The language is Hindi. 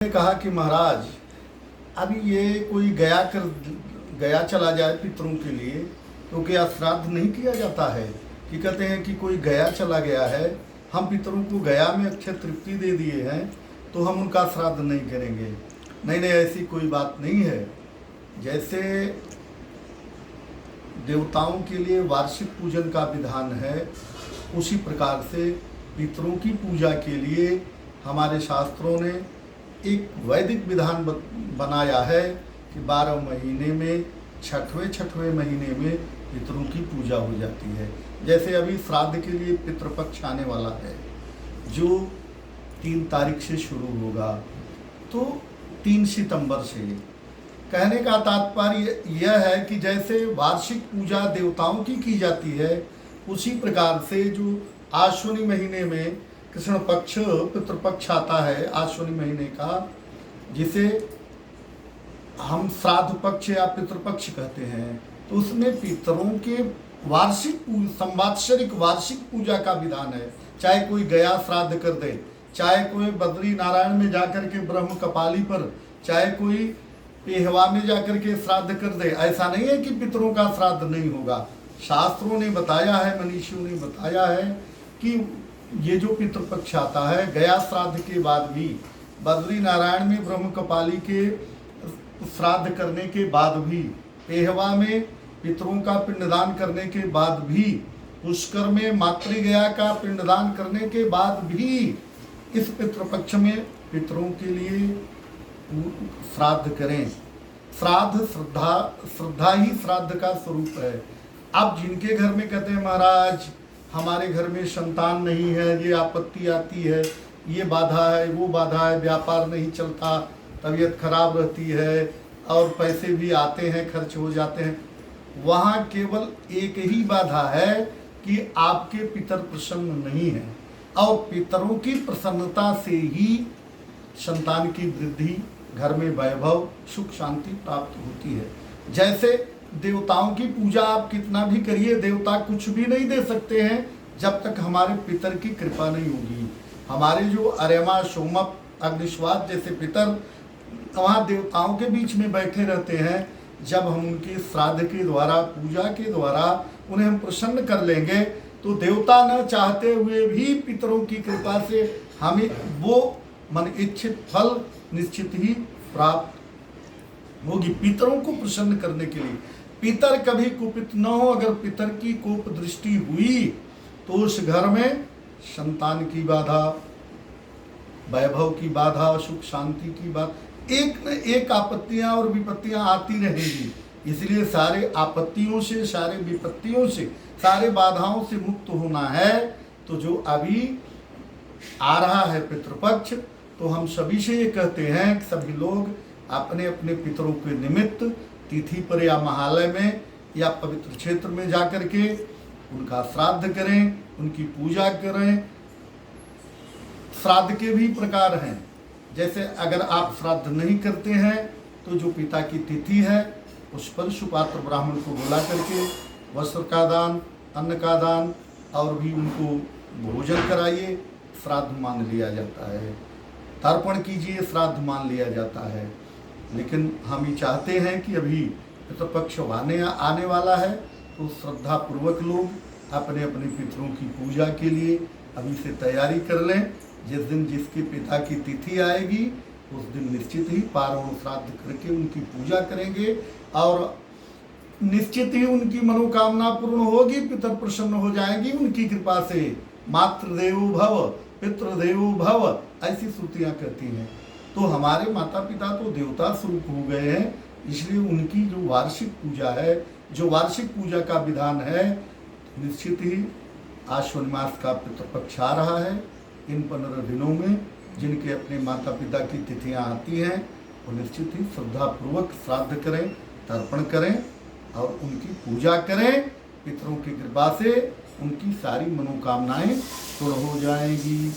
ने कहा कि महाराज अभी ये कोई गया चला जाए पितरों के लिए तो क्या श्राद्ध नहीं किया जाता है। कि कहते हैं कि कोई गया चला गया है, हम पितरों को गया में अक्षय तृप्ति दे दिए हैं तो हम उनका श्राद्ध नहीं करेंगे। नहीं नहीं, ऐसी कोई बात नहीं है। जैसे देवताओं के लिए वार्षिक पूजन का विधान है, उसी प्रकार से पितरों की पूजा के लिए हमारे शास्त्रों ने एक वैदिक विधान बनाया है कि 12 महीने में छठवें महीने में पितरों की पूजा हो जाती है। जैसे अभी श्राद्ध के लिए पितृपक्ष आने वाला है जो 3 तारीख से शुरू होगा, तो 3 सितंबर से। कहने का तात्पर्य यह है कि जैसे वार्षिक पूजा देवताओं की जाती है, उसी प्रकार से जो आश्विनी महीने में कृष्ण पक्ष पितृपक्ष आता है आश्विनी महीने का, जिसे हम श्राद्ध पक्ष या पितृपक्ष कहते हैं, तो उसमें पितरों के संवत्सरिक वार्षिक पूजा का विधान है। चाहे कोई गया श्राद्ध कर दे, चाहे कोई बद्री नारायण में जाकर के ब्रह्म कपाली पर, चाहे कोई पेहवा में जाकर के श्राद्ध कर दे, ऐसा नहीं है कि पितरों का श्राद्ध नहीं होगा। शास्त्रों ने बताया है, मनीषियों ने बताया है कि ये जो पितृपक्ष आता है, गया श्राद्ध के बाद भी, बद्री नारायण में ब्रह्म कपाली के श्राद्ध करने के बाद भी, पेहवा में पितरों का पिंडदान करने के बाद भी, पुष्कर में मातृगया का पिंडदान करने के बाद भी, इस पितृपक्ष में पितरों के लिए श्राद्ध करें। श्राद्ध श्रद्धा ही श्राद्ध का स्वरूप है। अब जिनके घर में कहते हैं महाराज हमारे घर में संतान नहीं है, ये आपत्ति आती है, ये बाधा है, वो बाधा है, व्यापार नहीं चलता, तबीयत खराब रहती है और पैसे भी आते हैं, खर्च हो जाते हैं, वहाँ केवल एक ही बाधा है कि आपके पितर प्रसन्न नहीं है। और पितरों की प्रसन्नता से ही संतान की वृद्धि, घर में वैभव, सुख शांति प्राप्त होती है। जैसे देवताओं की पूजा आप कितना भी करिए, देवता कुछ भी नहीं दे सकते हैं जब तक हमारे पितर की कृपा नहीं होगी। हमारे जो अर्यमा, सोमप, अग्निश्वास जैसे पितर वहाँ देवताओं के बीच में बैठे रहते हैं। जब हम उनके श्राद्ध के द्वारा, पूजा के द्वारा उन्हें हम प्रसन्न कर लेंगे तो देवता न चाहते हुए भी पितरों की कृपा से हमें वो मन इच्छित फल निश्चित ही प्राप्त होगी। पितरों को प्रसन्न करने के लिए पितर कभी कुपित न हो। अगर पितर की कोप दृष्टि हुई तो उस घर में संतान की बाधा, वैभव की बाधा, सुख शांति की बात, एक न एक आपत्तियां और विपत्तियां आती रहेगी। इसलिए सारे आपत्तियों से, सारे विपत्तियों से, सारे बाधाओं से मुक्त होना है। तो जो अभी आ रहा है पितृपक्ष, तो हम सभी से ये कहते हैं कि सभी लोग अपने अपने पितरों के निमित्त तिथि पर या महालय में या पवित्र क्षेत्र में जाकर के उनका श्राद्ध करें, उनकी पूजा करें। श्राद्ध के भी प्रकार हैं। जैसे अगर आप श्राद्ध नहीं करते हैं तो जो पिता की तिथि है उस पर सुपात्र ब्राह्मण को बुला करके वस्त्र का दान, अन्न का दान और भी उनको भोजन कराइए, श्राद्ध मान लिया जाता है। तर्पण कीजिए, श्राद्ध मान लिया जाता है। लेकिन हम ये चाहते हैं कि अभी पितृपक्ष आने वाला है, तो श्रद्धापूर्वक लोग अपने अपने पितरों की पूजा के लिए अभी से तैयारी कर लें। जिस दिन जिसके पिता की तिथि आएगी उस दिन निश्चित ही पारण श्राद्ध करके उनकी पूजा करेंगे और निश्चित ही उनकी मनोकामना पूर्ण होगी, पितर प्रसन्न हो जाएंगी उनकी कृपा से। मातृदेवो भव, पितृदेवो भव, ऐसी श्रुतियाँ कहती हैं। तो हमारे माता पिता तो देवता स्वरूप हो गए हैं, इसलिए उनकी जो वार्षिक पूजा है, जो वार्षिक पूजा का विधान है, निश्चित ही आश्विन मास का पितृपक्ष आ रहा है। इन 15 दिनों में जिनके अपने माता पिता की तिथियां आती हैं, वो निश्चित ही श्रद्धापूर्वक श्राद्ध करें, तर्पण करें और उनकी पूजा करें। पितरों की कृपा से उनकी सारी मनोकामनाएं पूर्ण हो जाएंगी।